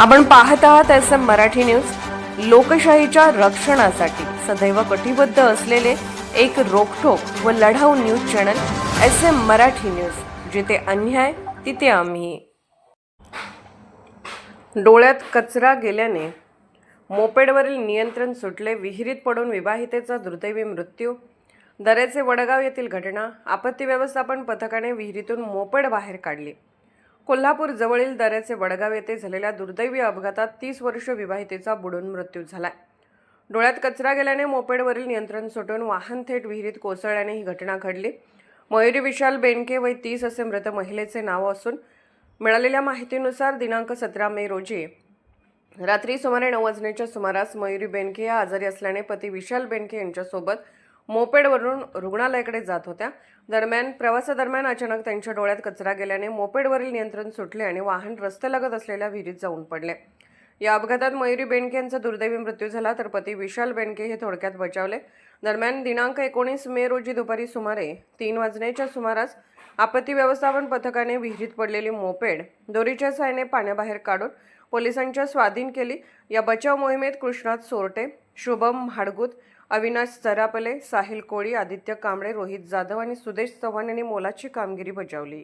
आपण पाहत आहात SM मराठी न्यूज। लोकशाहीच्या रक्षणासाठी सदैव कटिबद्ध असलेले एक रोखठोक व लढाऊ news channel SM Marathi news. जिथे अन्याय तिथे आम्ही। डोळ्यात कचरा गेल्याने मोपेडवरील नियंत्रण सुटले, विहिरीत पडून विवाहितेचा दुर्दैवी मृत्यू। दरेचे वडगाव येथील घटना। आपत्ती व्यवस्थापन पथकाने विहिरीतून मोपेड बाहेर काढली। कोल्हापूर जवळील दरेचे वडगाव येथे झालेल्या दुर्दैवी अपघातात 30 वर्षीय विवाहितेचा बुडून मृत्यू झालाय। डोळ्यात कचरा गेल्याने मोपेडवरील नियंत्रण सुटून वाहन थेट विहिरीत कोसळल्याने ही घटना घडली। मयुरी विशाल बेनके वय 30 असे मृत महिलेचे नाव असून मिळालेल्या माहितीनुसार दिनांक 17 मे रोजी रात्री सुमारे 9 वाजण्याच्या सुमारास मयुरी बेनके या आजारी असल्याने पती विशाल बेनके यांच्यासोबत मोपेडवरून रुग्णालयाकडे जात होत्या। दरम्यान प्रवासादरम्यान अचानक त्यांच्या डोळ्यात कचरा गेल्याने मोपेडवरील नियंत्रण सुटले आणि वाहन रस्त्यालगत असलेल्या विहिरीत जाऊन पडले। या अपघातात मयुरी बेनके यांचा दुर्दैवी मृत्यू झाला, तर पती विशाल बेनके हे थोडक्यात बचावले। दरम्यान दिनांक 19 मे रोजी दुपारी सुमारे 3 वाजण्याच्या सुमारास आपत्ती व्यवस्थापन पथकाने विहिरीत पडलेली मोपेड दोरीच्या सहाय्याने पाण्याबाहेर काढून पोलिसांच्या स्वाधीन केली। या बचाव मोहिमेत कृष्णात सोरटे, शुभम भाडगुत, अविनाश चरापले, साहिल कोळी, आदित्य कांबळे, रोहित जाधव आणि सुदेश चव्हाण यांनी मोलाची कामगिरी बजावली।